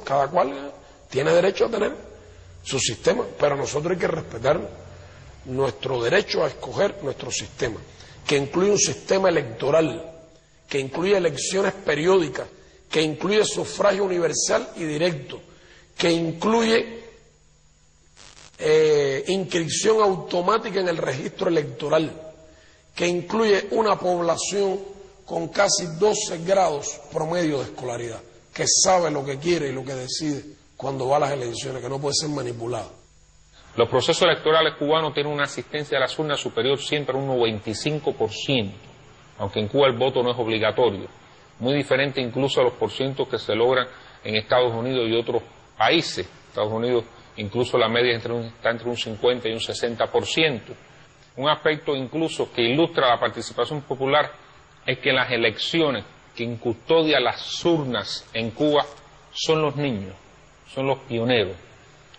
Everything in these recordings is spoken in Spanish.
Cada cual tiene derecho a tener su sistema, pero nosotros hay que respetar nuestro derecho a escoger nuestro sistema, que incluye un sistema electoral, que incluye elecciones periódicas, que incluye sufragio universal y directo, que incluye inscripción automática en el registro electoral, que incluye una población con casi 12 grados promedio de escolaridad, que sabe lo que quiere y lo que decide cuando va a las elecciones, que no puede ser manipulado. Los procesos electorales cubanos tienen una asistencia a las urnas superior siempre a un 95%, aunque en Cuba el voto no es obligatorio, muy diferente incluso a los porcientos que se logran en Estados Unidos y otros países. Estados Unidos incluso la media está entre un 50 y un 60%. Un aspecto incluso que ilustra la participación popular es que las elecciones quien custodia las urnas en Cuba son los niños, son los pioneros.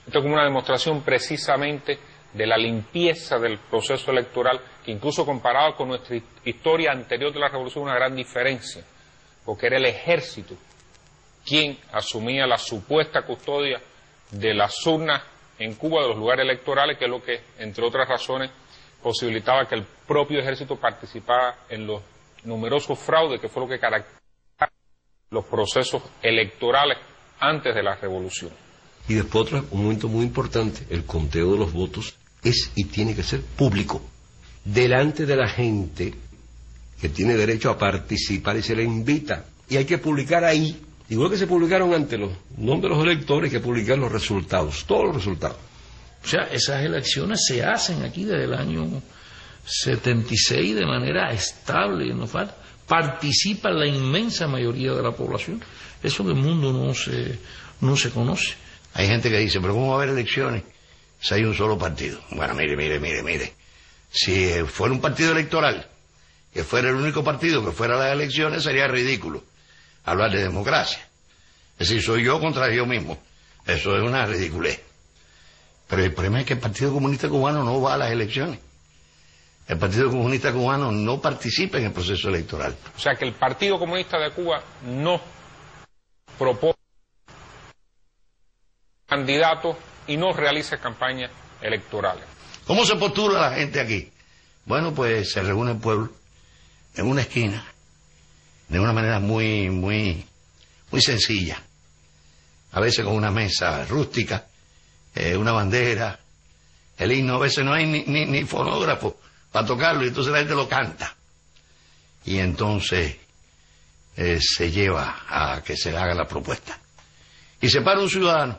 Esto es como una demostración precisamente de la limpieza del proceso electoral, que incluso comparado con nuestra historia anterior de la revolución, una gran diferencia, porque era el ejército quien asumía la supuesta custodia de las urnas en Cuba, de los lugares electorales, que es lo que, entre otras razones, posibilitaba que el propio ejército participara en los numerosos fraudes, que fue lo que caracterizaba los procesos electorales antes de la revolución. Y después un momento muy importante, el conteo de los votos es y tiene que ser público, delante de la gente que tiene derecho a participar y se le invita. Y hay que publicar ahí, igual que se publicaron ante los nombres de los electores, hay que publicar los resultados, todos los resultados. O sea, esas elecciones se hacen aquí desde el año 76 de manera estable, no falta. Participa la inmensa mayoría de la población. Eso en el mundo no se conoce. Hay gente que dice, pero ¿cómo va a haber elecciones si hay un solo partido? Bueno, mire. Si fuera un partido electoral, que fuera el único partido que fuera a las elecciones, sería ridículo hablar de democracia. Es decir, soy yo contra yo mismo. Eso es una ridiculez. Pero el problema es que el Partido Comunista Cubano no va a las elecciones. El Partido Comunista Cubano no participa en el proceso electoral. O sea que el Partido Comunista de Cuba no propone candidatos y no realiza campañas electorales. ¿Cómo se postula la gente aquí? Bueno, pues se reúne el pueblo en una esquina, de una manera muy sencilla. A veces con una mesa rústica, una bandera, el himno, a veces no hay ni fonógrafo para tocarlo, y entonces la gente lo canta. Y entonces se lleva a que se haga la propuesta. Y se para un ciudadano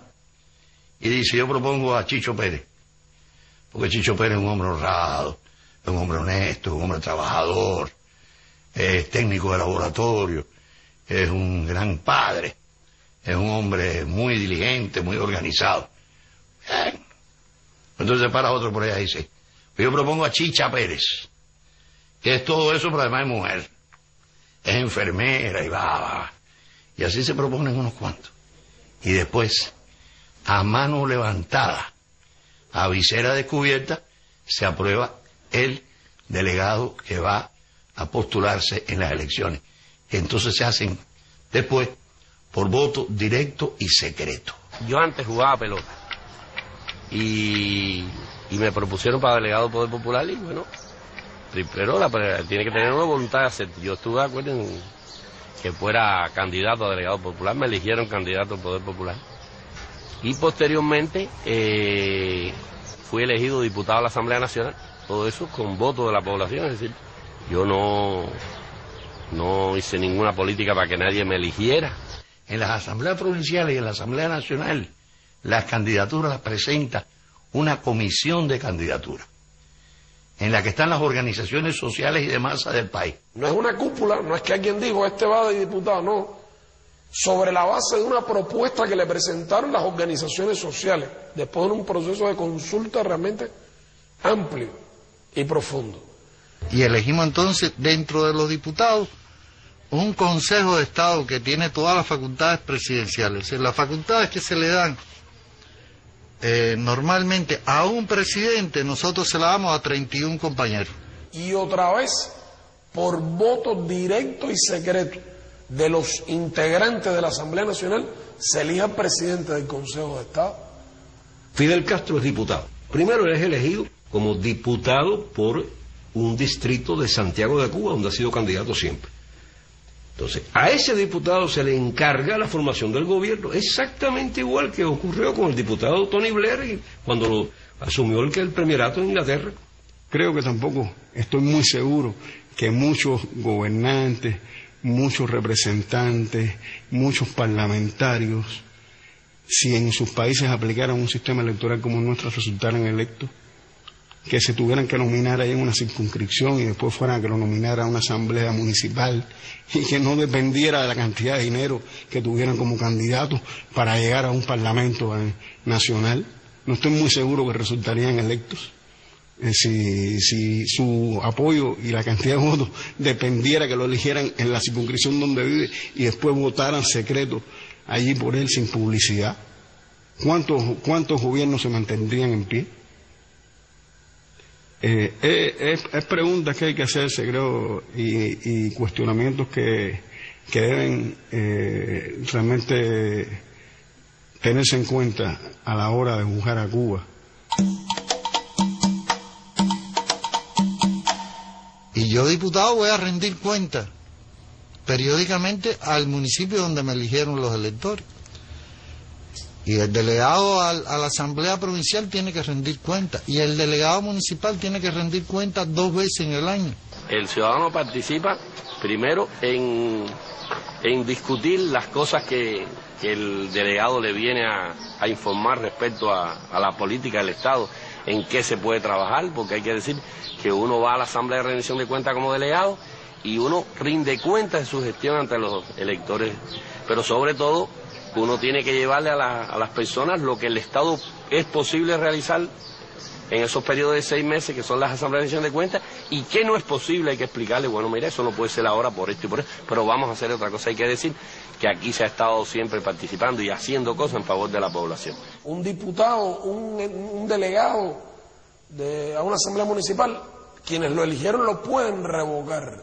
y dice, yo propongo a Chicho Pérez, porque Chicho Pérez es un hombre honrado, es un hombre honesto, es un hombre trabajador, es técnico de laboratorio, es un gran padre, es un hombre muy diligente, muy organizado. Bien. Entonces se para otro por allá y dice, yo propongo a Chicha Pérez, que es todo eso, pero además es mujer, es enfermera y va. Y así se proponen unos cuantos. Y después, a mano levantada, a visera descubierta, se aprueba el delegado que va a postularse en las elecciones, que entonces se hacen después por voto directo y secreto. Yo antes jugaba pelota y me propusieron para delegado del Poder Popular y bueno, primero tiene que tener una voluntad de hacer. Yo estuve de acuerdo en que fuera candidato a delegado popular, me eligieron candidato al Poder Popular y posteriormente fui elegido diputado a la Asamblea Nacional, todo eso con voto de la población, es decir, yo no hice ninguna política para que nadie me eligiera. En las asambleas provinciales y en la Asamblea Nacional, las candidaturas las presenta una comisión de candidatura, en la que están las organizaciones sociales y de masa del país. No es una cúpula, no es que alguien dijo, este va de diputado, no. Sobre la base de una propuesta que le presentaron las organizaciones sociales, después de un proceso de consulta realmente amplio y profundo. Y elegimos entonces, dentro de los diputados, un Consejo de Estado que tiene todas las facultades presidenciales. Las facultades que se le dan normalmente a un presidente, nosotros se las damos a 31 compañeros. Y otra vez, por voto directo y secreto, de los integrantes de la Asamblea Nacional se elija presidente del Consejo de Estado. Fidel Castro es diputado. Primero, él es elegido como diputado por un distrito de Santiago de Cuba, donde ha sido candidato siempre. Entonces, a ese diputado se le encarga la formación del gobierno, exactamente igual que ocurrió con el diputado Tony Blair cuando lo asumió el premierato en Inglaterra. Creo que tampoco estoy muy seguro que muchos gobernantes, muchos representantes, muchos parlamentarios, si en sus países aplicaran un sistema electoral como el nuestro, resultaran electos, que se tuvieran que nominar ahí en una circunscripción y después fueran a que lo nominara una asamblea municipal y que no dependiera de la cantidad de dinero que tuvieran como candidatos para llegar a un parlamento nacional. No estoy muy seguro que resultarían electos. Si su apoyo y la cantidad de votos dependiera que lo eligieran en la circunscripción donde vive y después votaran secreto allí por él sin publicidad, ¿cuántos gobiernos se mantendrían en pie? Es preguntas que hay que hacerse, creo, y cuestionamientos que deben realmente tenerse en cuenta a la hora de juzgar a Cuba. Y yo, diputado, voy a rendir cuenta periódicamente al municipio donde me eligieron los electores. Y el delegado a la Asamblea Provincial tiene que rendir cuenta. Y el delegado municipal tiene que rendir cuenta 2 veces en el año. El ciudadano participa primero en discutir las cosas que el delegado le viene a informar respecto a la política del Estado, en qué se puede trabajar, porque hay que decir que uno va a la Asamblea de Rendición de Cuentas como delegado y uno rinde cuenta de su gestión ante los electores, pero sobre todo uno tiene que llevarle a las personas lo que el Estado es posible realizar en esos periodos de 6 meses que son las asambleas de rendición de cuentas, y que no es posible, hay que explicarle, bueno, mira, eso no puede ser ahora por esto y por eso, pero vamos a hacer otra cosa. Hay que decir que aquí se ha estado siempre participando y haciendo cosas en favor de la población. Un diputado, un delegado a una asamblea municipal, quienes lo eligieron lo pueden revocar.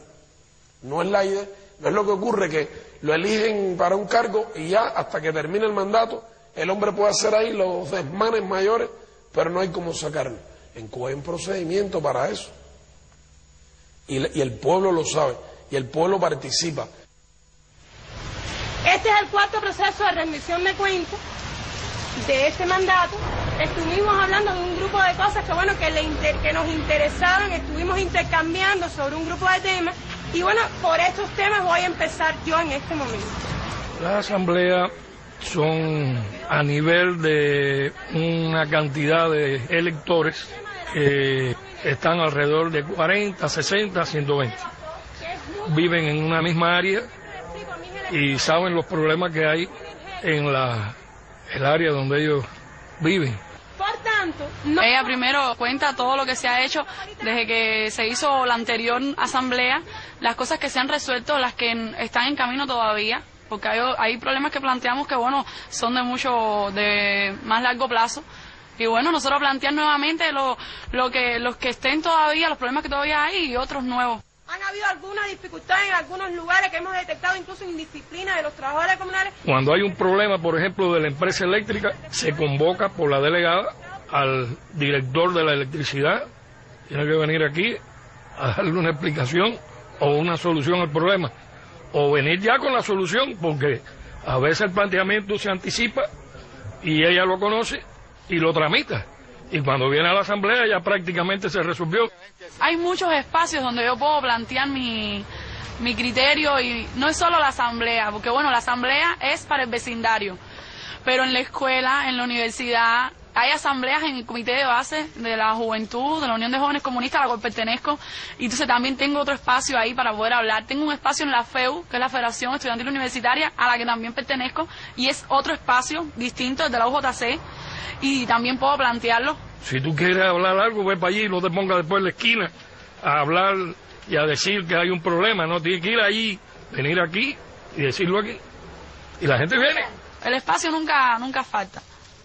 No es la idea, no es lo que ocurre que lo eligen para un cargo y ya hasta que termine el mandato el hombre puede hacer ahí los desmanes mayores, pero no hay cómo sacarlo. En Cuba hay un procedimiento para eso. Y el pueblo lo sabe, y el pueblo participa. Este es el 4º proceso de rendición de cuentas de este mandato. Estuvimos hablando de un grupo de cosas que, bueno, que nos interesaban, estuvimos intercambiando sobre un grupo de temas, y bueno, por estos temas voy a empezar yo en este momento. La asamblea son a nivel de una cantidad de electores que están alrededor de 40, 60, 120. Viven en una misma área y saben los problemas que hay en el área donde ellos viven. Por tanto, ella primero cuenta todo lo que se ha hecho desde que se hizo la anterior asamblea, las cosas que se han resuelto, las que están en camino todavía, porque hay problemas que planteamos que, bueno, son de más largo plazo. Y bueno, nosotros plantear nuevamente los que estén todavía, los problemas que todavía hay y otros nuevos. Han habido algunas dificultades en algunos lugares que hemos detectado, incluso indisciplina de los trabajadores comunales. Cuando hay un problema, por ejemplo, de la empresa eléctrica, se convoca por la delegada al director de la electricidad. Tiene que venir aquí a darle una explicación o una solución al problema. O venir ya con la solución, porque a veces el planteamiento se anticipa y ella lo conoce y lo tramita. Y cuando viene a la asamblea ya prácticamente se resolvió. Hay muchos espacios donde yo puedo plantear mi criterio, y no es solo la asamblea, porque bueno, la asamblea es para el vecindario, pero en la escuela, en la universidad, hay asambleas en el comité de base de la juventud, de la Unión de Jóvenes Comunistas, a la cual pertenezco, y entonces también tengo otro espacio ahí para poder hablar. Tengo un espacio en la FEU, que es la Federación Estudiantil Universitaria, a la que también pertenezco, y es otro espacio distinto del de la UJC, y también puedo plantearlo. Si tú quieres hablar algo, ve para allí, no te pongas después en la esquina a hablar y a decir que hay un problema, no, tienes que ir allí, venir aquí y decirlo aquí, y la gente viene. El espacio nunca falta.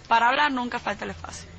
Para hablar nunca falta el espacio.